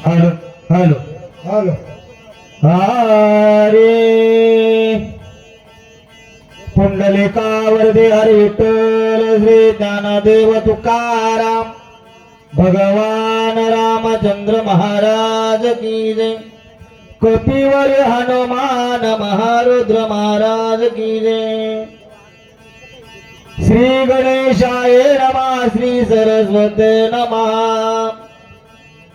Hello hello hello. हरे पुंडलिकावर दे हरी विठ्ठल श्री ज्ञानदेव तुकाराम भगवान रामचंद्र महाराज की जय. कपिवर हनुमान महारुद्र महाराज की जय. श्री गणेशाय नमः श्री सरस्वती नमः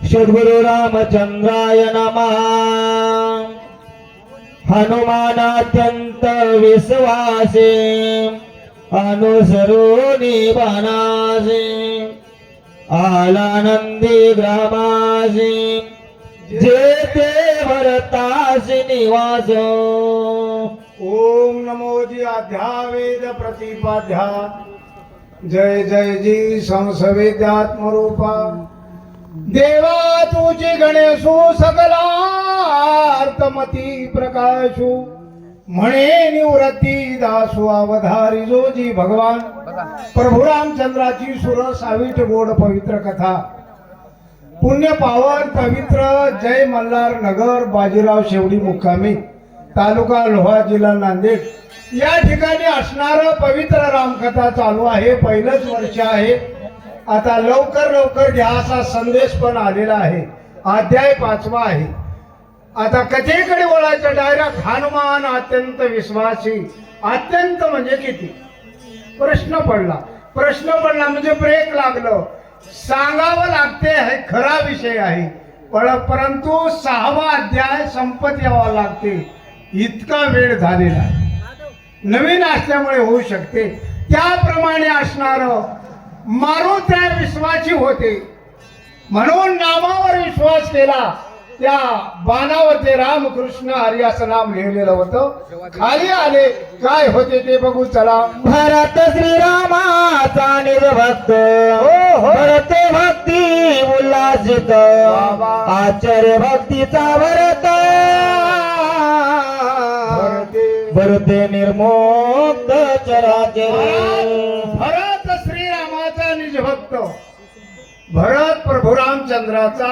सद्गुरु रामचंद्राय नमः. हनुमानात्यंत विश्वासे अनुसरोनी बनासे आलानंदी ग्रामासे जेते भरतासी निवास. ओम नमो जी अध्यावेद प्रतिपाध्या जय जय जी संसवेद्यात्मरूपा देवा तुझी गणेशू सकलार्थमती प्रकाशू म्हणे निवृत्ती दासू अवधारी जोजी भगवान प्रभू रामचंद्राची सुरस सावीट गोड पवित्र कथा पुण्य पावन पवित्र जय मल्हार नगर बाजीराव शेवडी मुक्कामी तालुका लोहा जिल्हा नांदेड या ठिकाणी असणारं पवित्र रामकथा चालू आहे. पहिलंच वर्ष आहे. आता लवकर लवकर घ्या असा संदेश पण आलेला आहे. अध्याय 5वा आहे. आता कथेकडे वळायचं डायरेक्ट. हनुमान अत्यंत विश्वासी. अत्यंत म्हणजे किती? प्रश्न पडला म्हणजे ब्रेक लागलं. सांगावं लागते हे खरा विषय आहे. परंतु 6वा अध्याय संपत यावा लागते इतका वेळ झालेला आहे. नवीन असल्यामुळे होऊ शकते. त्याप्रमाणे असणार मारुत्या विश्वाची होते म्हणून नामावर विश्वास केला. त्या बाणावर ते रामकृष्ण हरी असं नाम लिहिलेलं होतं. खाली आले काय होते ते बघू चला. भरत श्रीरामाचा निज भक्त भरत भक्ती उल्हासित आचार्य भक्तीचा भरत भरते निर्मोक्त चराचर. भरत श्रीरामाचा निज भक्त. भरत प्रभू रामचंद्राचा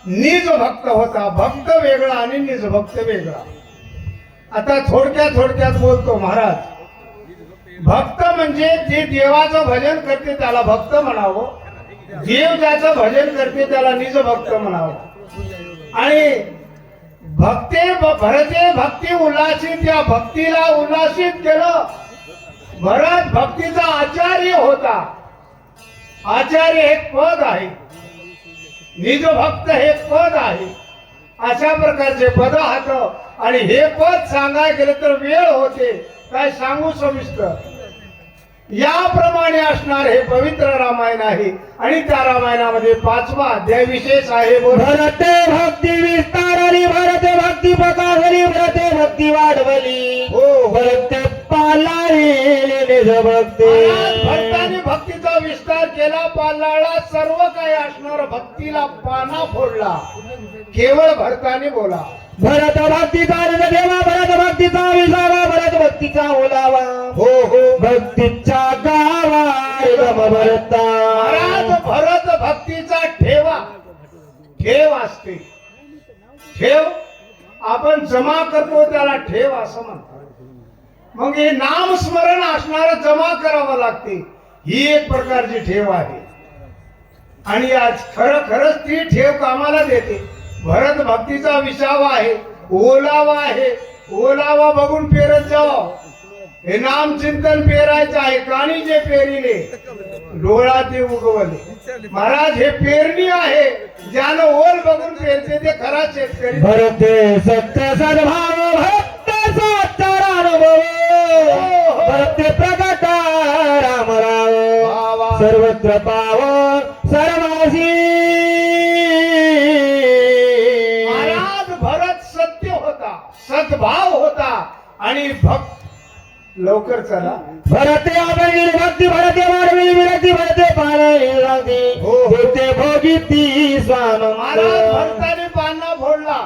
निज भक्त होता. भक्त वेगळा आणि निज भक्त वेगळा. आता थोडक्यात बोलतो महाराज. भक्त म्हणजे जे देवाचं भजन करते त्याला भक्त म्हणावं. देव ज्याचं भजन करते त्याला निज भक्त म्हणावं. आणि भरते भक्ती उल्हासित या भक्तीला उल्हासित केलं. भरत भक्तीचा आचार्य होता. आचार्य हे पद आहे. निज भक्त हे पद आहे. अशा प्रकारचे पद हात. आणि हे पद सांगायला गेलं तर वेळ होते. काय सांगू सविस्तर. याप्रमाणे असणार हे पवित्र रामायण आहे. आणि त्या रामायणामध्ये 5वा अध्याय विशेष आहे. भरते भक्ती विस्तारली भरते भक्ती प्रकाशली भरते भक्ती वाढवली. हो. भरते पालाळी निज भक्ती. भक्ताने भक्तीचा विस्तार केला. पालाळा सर्व काही असणार भक्तीला पाना फोडला. केवळ भरताने बोला. भरत भक्तीचा देवा भरत भक्तीचा विसावा भरत भक्तीचा ओलावा. हो हो. भक्तीचा गावा भरता. महाराज भरत भक्तीचा ठेव असते. ठेव आपण जमा करतो त्याला ठेव असं म्हणतात. मग हे नामस्मरण असणार जमा करावं लागते. ही एक प्रकारची ठेव आहे. आणि आज खरंच ती ठेव कामाला देते. भरत भक्तीचा विसावा आहे. ओलावा आहे. ओलावा बघून पेरत जावं. हे नाम चिंतन पेरायचं आहे. कानी जे पेरिले डोळा ते उगवले. महाराज हे पेरणी आहे. ज्यानं ओल बघून पेरते ते खरा शेतकरी. भरते सत्य सद्भाव भक्त सच्चारानुभव भरते प्रगट रामराव सर्वत्र पाव सर्वासी. महाराज भरत सत्य होता. सद्भाव होता. आणि भक्त लवकर चला. भरते आबेली भक्ती भरते वाढविली विरक्ती भरते पाळली होते भोगिती स्वानंद. महाराज भरताने पाना फोडला.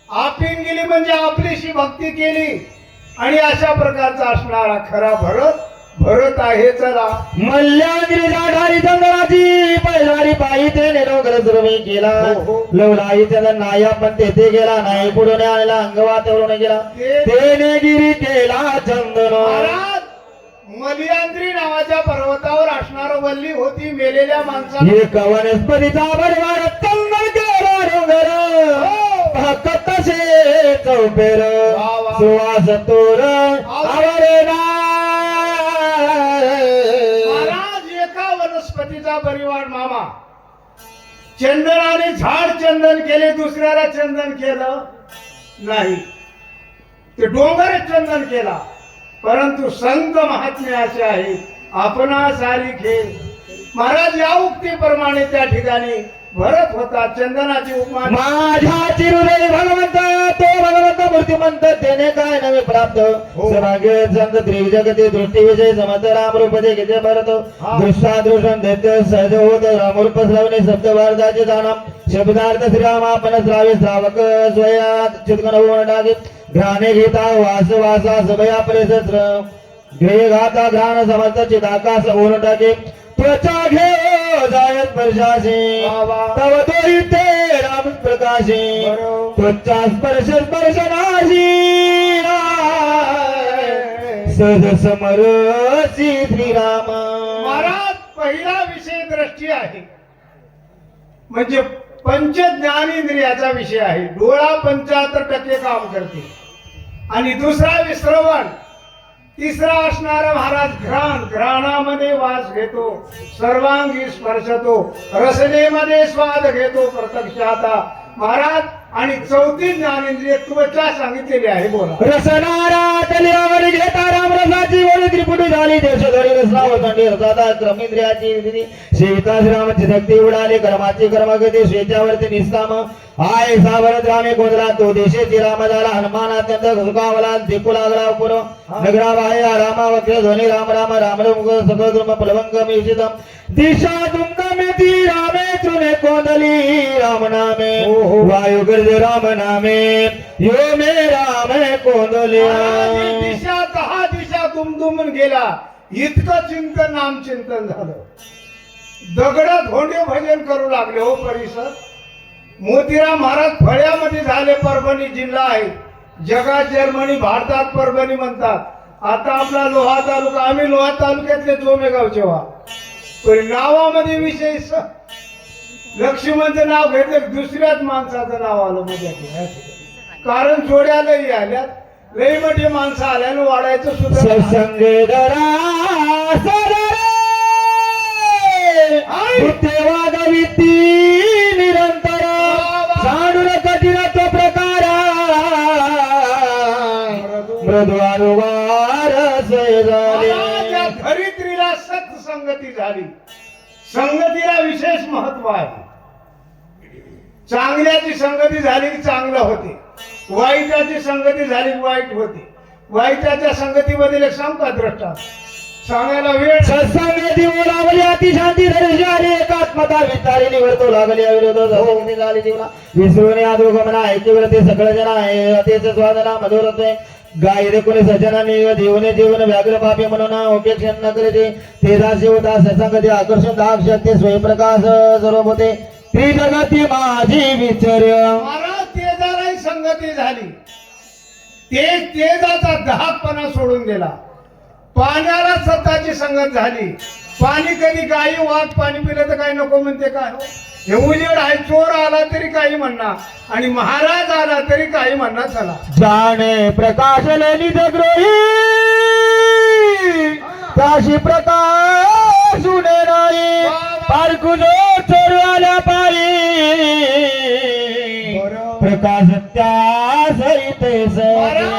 आपीन गेली म्हणजे आपलीशी भक्ती केली. आणि अशा प्रकारचा असणारा खरा भरत आहे. चला. मल्ल्यागिरी जाढारी चंद्राची पैलारी पायी पायी त्याने डोंगर सुरवी केला हो. लवलाई त्याला नाही पण तेथे गेला नाही पुढे आणला अंगवातावरून गेला तेने गिरी केला चंदन महाराज मलियांद्री नावाच्या पर्वतावर असणार वल्ली होती मेलेल्या माणसाला एक वनस्पतीचा परिवार चंदन केला डोंगर कसे चौपेर वा. सुवास तोर आवरेना महाराज एका वनस्पतीचा परिवार मामा चंदनाने झाड चंदन केले दुसऱ्याला चंदन केलं नाही ते डोंगरच चंदन केला परंतु संत महात्मे असे आहे आपणा सारिखे महाराज या उक्तीप्रमाणे त्या ठिकाणी भरत होता चंदनाची उपमा माझ्या चिरुदय भगवंत तो भगवंत मूर्तिमंत त्याने काय नवे प्राप्त हो. सभाग्य संत त्रिजगती दृष्टी विषय समत राम रूप देखिते भरत हा. दृष्टादृशन दैत्य सहज होत रामरूप श्रवणे शब्द वार्ताचे जाणम शब्दार्थ श्रीराम आपण श्रावे श्रावक स्वयात चितकन होऊन टाके घ्राणे घेता वास वासा सभया परिसत्र गृह घाता घ्राण समर्थ चिदाकाश होऊन टाके त्वचा घे जाय स्पर्शाशी वा वा. तव तोही ते राम प्रकाशी बरोबर. त्वचा स्पर्श स्पर्शनाशी सद समरसी श्रीराम महाराज पहिला विषय दृष्टी आहे म्हणजे पंच ज्ञानेंद्रियाचा विषय आहे डोळा 75% काम करते आणि दुसरा विश्रवण तिसरा असणारा महाराज घ्राण घ्राणामध्ये वास घेतो सर्वांगी स्पर्शतो रसनेमध्ये स्वाद घेतो प्रत्यक्षात महाराज आणि चौथी ज्ञानेंद्रिय त्वचा सांगितलेली आहे बोला रसनारा तलियावर घेता राम रसाची वडी त्रिपुटी झाली देशधरी रसनावतंडी रसाता क्रमेंद्रियाची विधी सीता श्रीरामाची शक्ती उडाली कर्माची कर्मगती स्वेच्छावरती निष्काम आय सावरत रामे कोंदला तो देशेची राम झाला हनुमान अत्यंत सुखावला देखू लागला पूर्व नगरा बाह्य रामा वक्र ध्वनी राम राम राम मुख सगळ द्रुम प्लवंग मिशितम दिशा तुमकमेती रामे तुने कोंदली राम नामे वायु गर्ज राम नामे यो मे राम कोंदलिया महाराज, दिशा 10 दिशा दुमदुमून गेला इतकं चिंतन नाम चिंतन झालं दगडात धोंडे भजन करू लागले हो परिसर मोतीराम महाराज फळ्यामध्ये झाले परभणी जिल्हा आहे जगात जर्मनी भारतात परभणी म्हणतात आता आपला लोहा तालुका आम्ही लोहा तालुक्यातले जोमेगावचे व्हा पण नावामध्ये विशेष लक्ष्मणचं नाव घेतलं दुसऱ्याच माणसाचं नाव आलं म्हणजे कारण जोड्या लई आल्यात लई मोठी माणसं आल्यानं वाढायचं सुद्धा सत्संग धरा वादविती निरंतर जाणून कठीण तो प्रकार मृदू अनुवार महाराज, या धरित्रीला सत्संगती झाली संगतीला विशेष महत्व आहे चांगल्याची संगती झाली की चांगलं होते वाईटाची संगती झाली की वाईट होते वाईटाच्या संगतीमध्ये एक सांगता द्रष्टा सांगायला वेळ सत्संगाची बोलावली अतिशांती धरी आली एकात्मता विचारी निवडतो लागली अविरोध झाली जीवना विसरून आदोगमना ऐकवर ते सगळं जण आहे अतिच स्वादना मधुर होते गाय रे कोणी सज्जनाने देवने जीवन व्याघ्र पापी म्हणून उपेक्षण न करीते तेजाशी होता सत्संगती आकर्षण दाग शक्ती स्वयंप्रकाश सर्व होते त्रिजगती माझी विचार्य महाराज तेजालाही संगती झाली तेजाचा दहापणा सोडून दिला पाण्याला सत्ताची संगत झाली पाणी कधी गाई वाघ पाणी पिलं तर काही नको म्हणते काय हे उजेड आहे चोर आला तरी काही म्हणणार आणि महाराज आला तरी काही म्हणणार चला जाणे प्रकाश ललित ग्रोही काशी प्रकाश उडे नाही पारकुलो चोर आल्या पायी प्रकाश त्या सहिते सज्जनाला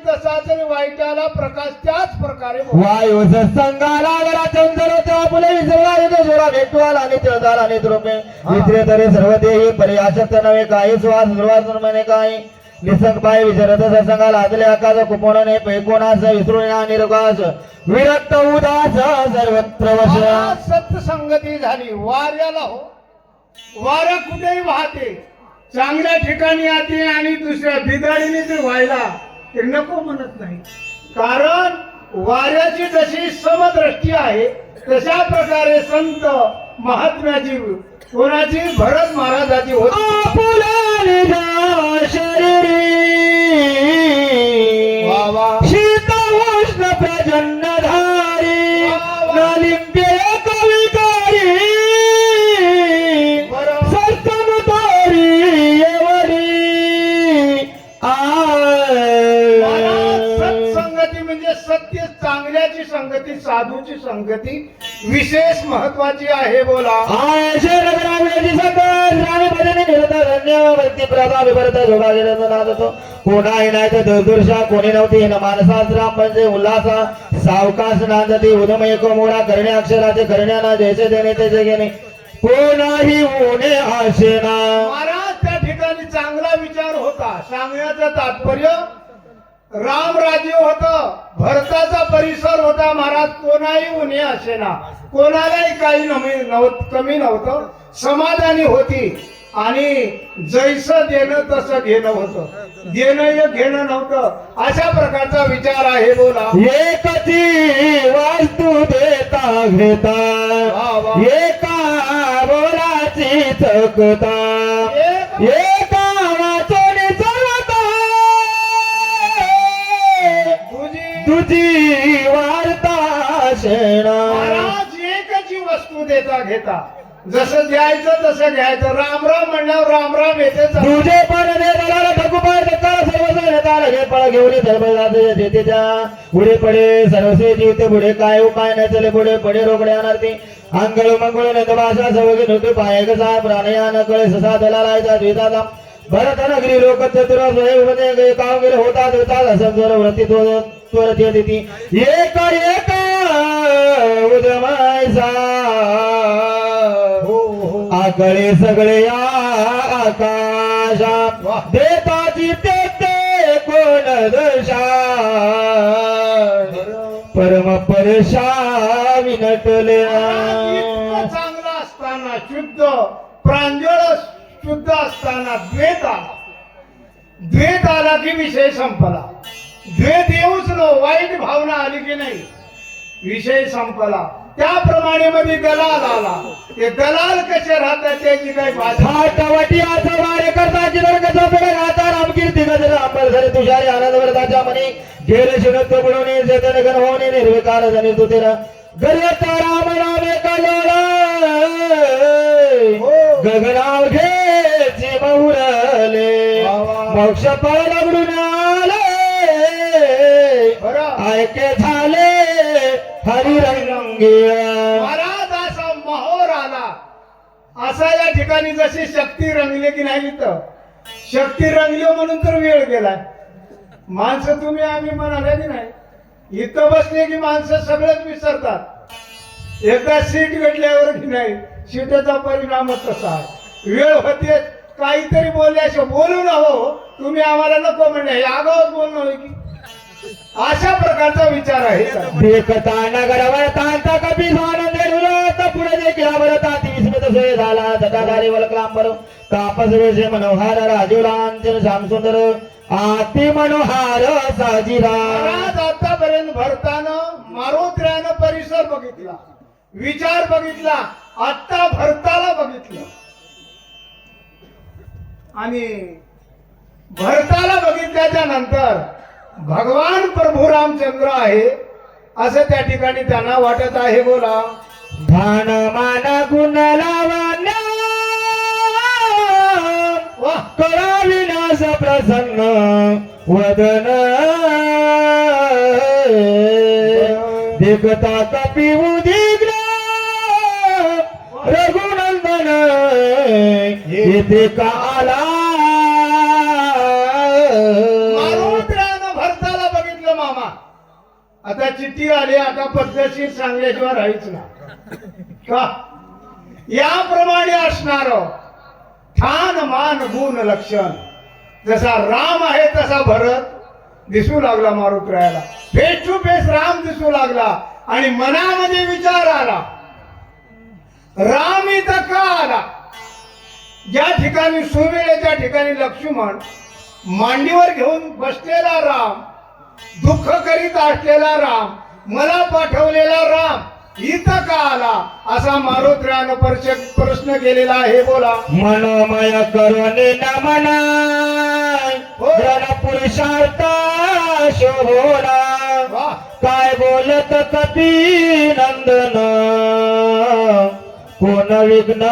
तसाच आणि वाईटाला प्रकाश त्याच प्रकारे होतो. वायू सत्संगाला गरा चंदर त्या फुले विसरला येतो जोरा भेटवाला आणि चळदार आणि द्रोपे विसरे तरी सर्व देही पर्याशक्त नव्हे काही श्वास सुरवास म्हणे काही निसंग पाय विचारत सत्संगाला आदले आकाश कुपोणने पैकोणास विसरून निरकाश विरक्त उदास सर्वत्र वश महाराज, सत्संगती झाली वाऱ्याला हो वारा कुठेही वाहते चांगल्या ठिकाणी येते आणि दुसऱ्या बिदाडीने ते व्हायला ते नको म्हणत नाही कारण वाऱ्याची जशी समदृष्टी आहे तशा प्रकारे संत महात्म्याची कोणाची भरत महाराजाची होती. आपुला निजा शरीरी वा वा. शीत उष्ण प्रजन्नधारी वा वा. नलिम्प्य कविकारी बरं. सस्तन तारी एवढी सत्संगती म्हणजे सत्य चांगल्याची संगती साधूची संगती विशेष महत्वाची आहे. बोला. कोणाही नाही तर दुर्दुर्शा कोणी नव्हती न मानसाच म्हणजे उल्हासा सावकाश नांदती उदमय मोडा करणे अक्षराचे करण्याना जयचे देणे त्याचे घेणे कोणाही होणे आशेना. महाराज त्या ठिकाणी चांगला विचार होता. सांगण्याचं तात्पर्य राम राज्य होत, भरताचा परिसर होता. महाराज कोणाही उणे असेना, कोणालाही काही कमी नव्हतं, समाधानी होती. आणि जैसं देणं तसं घेणं होतं, देणं घेणं नव्हतं. अशा प्रकारचा विचार आहे. बोला. एकची वस्तू देता घेता वा वा. एका बोलाची चकता एका वाचोनी चलता तुझी वार्ता शेणा. महाराज एकची वस्तू देता घेता, जसं द्यायचं तसं घ्यायचं. राम राम म्हणल्यावर राम राम येते. तुझे पण दलाला ठकुपार दत्ताला सर्वस्व नेताला घे पळ घेऊन सर्वजाते जेते जा पुढे पडे सर्वस्वी जीवते पुढे काय उपाय नाही चले पुढे पडे रोकडे अनर्थी अंगळ मंगळ नंद भाषा सवगी नव्हते पाय कसा प्राणया न कळे ससा दलालायचा द्वितादा भरत नगरी लोक चतुर स्वयं कामगिरी होता देतात असंजर व्रती त्वरत येते एक एक उदमायसा आकळे सगळे आकाशा देताची ते कोण दशा परम परशा विनटले. इतकं चांगलं असताना, शुद्ध प्रांजळ शुद्ध असताना द्वेत आला. द्वेत आला की विषय संपला. द्वेत येऊच नो, वाईट भावना आली की नाही विषय संपला. त्याप्रमाणे मध्ये दलाल आला. ते दलाल कसे राहतात त्याची काही भाषा. थाटवटी असं वारे करता जिधर कसं पुढे राहता रामकीर्ती गजर अंबर धरे तुषारी आनंद वरदाच्या मनी गेले शिणत्व बुडवणे चेतन गण होणे निर्विकार जनी तुतेर गरता राम नामे कलोळा गगनाव घेची बहुरले मोक्ष पळ लगडून आले ऐके झाले हरिरंगी. महाराज असा मोहोर आला. असा या ठिकाणी जशी शक्ती रंगली की नाही, तर शक्ती रंगली म्हणून तर वेळ गेलाय. माणसं तुम्ही आम्ही म्हणाले की नाही, इथं बसले की माणसं सगळंच विसरतात. एकदा सीट भेटल्यावर की नाही, सीटेचा परिणामच तसा आहे. वेळ होते काहीतरी बोलल्याशिवाय बोलू न हो, तुम्ही आम्हाला नको म्हणणे आगावच बोलणं होय की. अशा प्रकारचा विचार आहे. देखता नगरवर तांता कपी स्वानंद पुढे देखील ताती विस्मित सोय झाला जटाधारी वलकलांबर तापस वेशे मनोहार राजूलांचन श्यामसुंदर अति मनोहार साजिरा. महाराज आतापर्यंत भरतानं मारोत्र्यानं परिसर बघितला, विचार बघितला, आता भरताला बघितलं. आणि भरताला बघितल्याच्या नंतर भगवान प्रभू रामचंद्र आहे असं त्या ठिकाणी त्यांना वाटत आहे. बोला. धान मान गुण लावण्य कराविनाश प्रसन्न वदन देखता कपी उदिग्न रघुनंदन येथे का आला. मारोत्र्यानं भरताला बघितलं. मामा आता चिठ्ठी आली, आता पद्धतशीर सांगल्याशिवाय राहायच ना का. याप्रमाणे असणार ठाण मान गुण लक्षण. जसा राम आहे तसा भरत दिसू लागला मारुत्र्याला. फेस टू फेस राम दिसू लागला. आणि मनामध्ये विचार आला, राम इथं का आला. ज्या ठिकाणी सुवेळेच्या ठिकाणी लक्ष्मण मांडीवर घेऊन बसलेला राम, दुःख करीत असलेला राम, मला पाठवलेला राम इथं का आला असा मारुत्र्यानं प्रश्न केलेला आहे. बोला. मनोमय करुणी नमना जन पुरुषार्थ शोभोला वा. काय बोलत कपी नंदन कोण विघ्न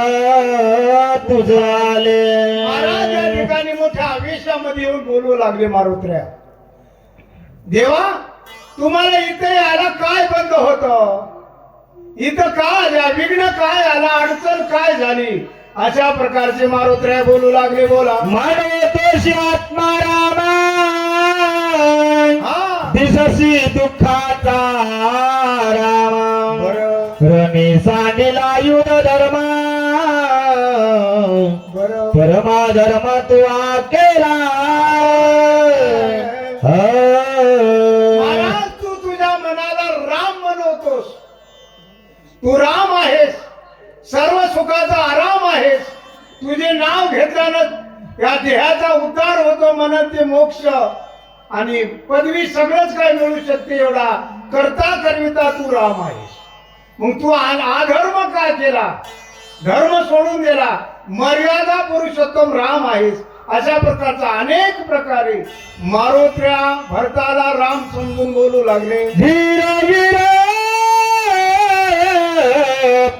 तुझं महाराज या आले. ठिकाणी मोठ्या आवेशामध्ये येऊन बोलू लागले मारुत्र्या. देवा तुम्हाला इथे यायला काय बंद होत, इथं काय आल्या, विघ्न काय आला, अडचण काय झाली, अशा प्रकारचे मारुत्र्या बोलू लागले. बोला. मानव तोशी आत्मा रामा हा दिससी दुःखाचा रामा बरं रणी सांडिला युध धर्म बरं परमा धर्म तू केला. महाराज तू तुझ्या मनाला राम म्हणवतोस, तू राम आहेस, सर्व सुखाचा आराम आहेस. तुझे नाव घेतल्यानं या देहाचा उद्धार होतो, म्हणत ते मोक्ष आणि पदवी सगळंच काय मिळू शकते एवढा करता करविता तू राम आहेस. मग तू अधर्म का केला, धर्म सोडून दिला, मर्यादा पुरुषोत्तम राम आहेस. अशा प्रकारचा अनेक प्रकारे मारुत्र्या भरताला राम समजून बोलू लागले. धीर वीर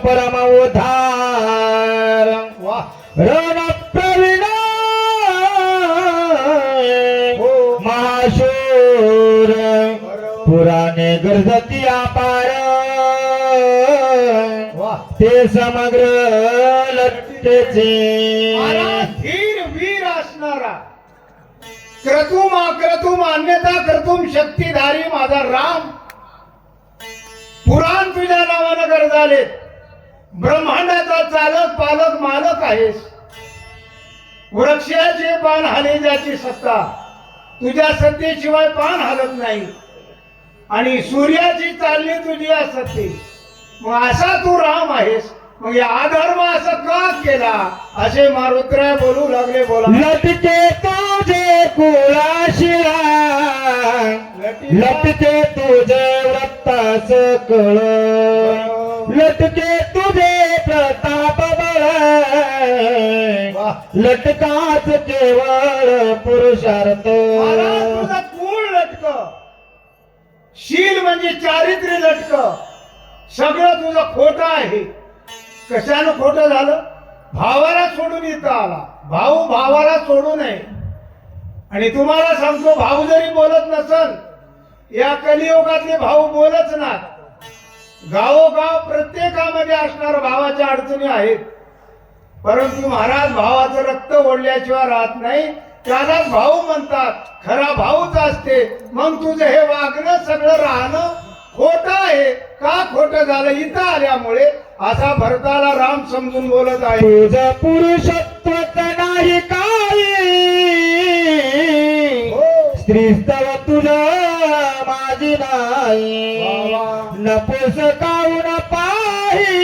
परम उद्धार वा. रण प्रवीण हो. महाशूर बरं. पुराणे गरजती अपार वा. ते समग्र लट्टेचे महाराज धीर वीर असणारा, क्रतुम अक्रतुम अन्यथा क्रतुम शक्तिधारी माझा राम, पुराण तुझ्या नावानं गरजालेत, ब्रह्मांडाचा चालक पालक मालक आहेस. वृक्षाचे पान हाले ज्याची सत्ता, तुझ्या सत्तेशिवाय पान हलत नाही, आणि सूर्याची चालणी तुझी असते. मग असा तू राम आहेस, मग या अधर्म असं का केला, असे मारुत्र्या बोलू लागले. बोला. लटके तुझे कुळाशिरा लटके तुझे व्रतास कळ लटके तुझे प्रताप बळ वा. लटकाच केवळ पुरुषार्थ. महाराज तुझा कुळ लटक, शील म्हणजे चारित्र्य लटक, सगळं तुझं खोटं आहे. कशानं खोटं झालं, भावाला सोडून इथं आला, भाऊ भावाला सोडू नये. आणि तुम्हाला सांगतो, भाऊ जरी बोलत नसल, या कलियुगातले भाऊ बोलच ना. गावोगाव प्रत्येकामध्ये असणाऱ्या भावाच्या अडचणी आहेत, परंतु महाराज भावाचं रक्त ओढल्याशिवाय राहत नाही, त्यालाच भाऊ म्हणतात. खरा भाऊच असते. मग तुझं हे वागणं सगळं राहणं खोटं आहे. का खोटं झालं, इथं आल्यामुळे, असा भरताला राम समजून बोलत आहे. तुझ पुरुषत्व नाही काही हो. स्त्रीस्तव तुझ माझी नाही वा वा. नपुस काऊन पाही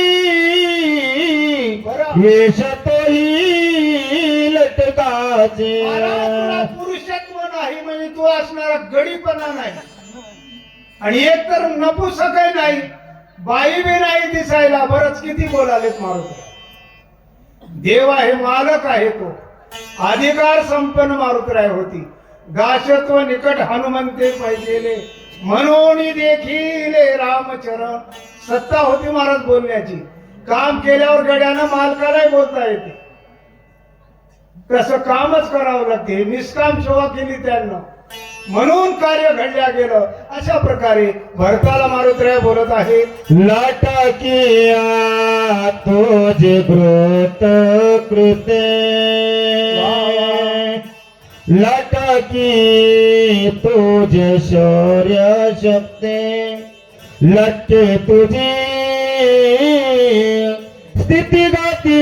बरं. वेश तोही लटकाचे. महाराज, तुला पुरुषत्व नाही म्हणजे तू असणारा गडीपणा नाही, आणि एक तर नपुसकही नाही, बाई बी नाही दिसायला. बरंच किती बोलालेत मारुती. देव आहे, मालक आहे, तो अधिकार संपन्न मारुतराय होती. दासत्व निकट हनुमंते पाहिजेले म्हणून देखील रामचरण. सत्ता होती महाराज बोलण्याची. काम केल्यावर गड्यानं मालकालाही बोलता येते, तसं कामच करावं लागते. निष्काम सेवा केली त्यांना, म्हणून कार्य घडल्या गेलं. अशा प्रकारे भरताला मारुत्र्या बोलत आहे. लटकिया तुझे कृत कृते लटकी तुझे शौर्य शक्ती लटके तुझी स्थिती गती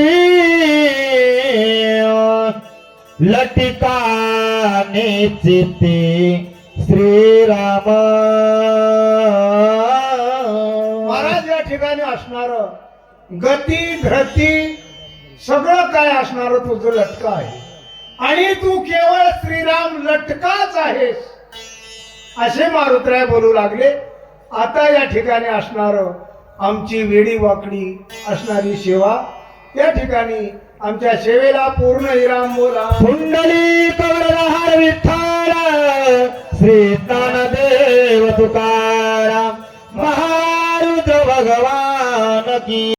लटिका निश्चिती श्रीराम. महाराज या ठिकाणी असणार गती धृती सगळं काय असणार तुझं लटका आहे, आणि तू केवळ श्रीराम लटकाच आहेस, असे मारुत्र्या बोलू लागले. आता या ठिकाणी असणार आमची वेडी वाकडी असणारी सेवा या ठिकाणी आमच्या सेवेला पूर्ण विराम बोला. कुंडली कवरहार विठ्ठल श्री ज्ञानदेव तुकाराम महारुद्र भगवान की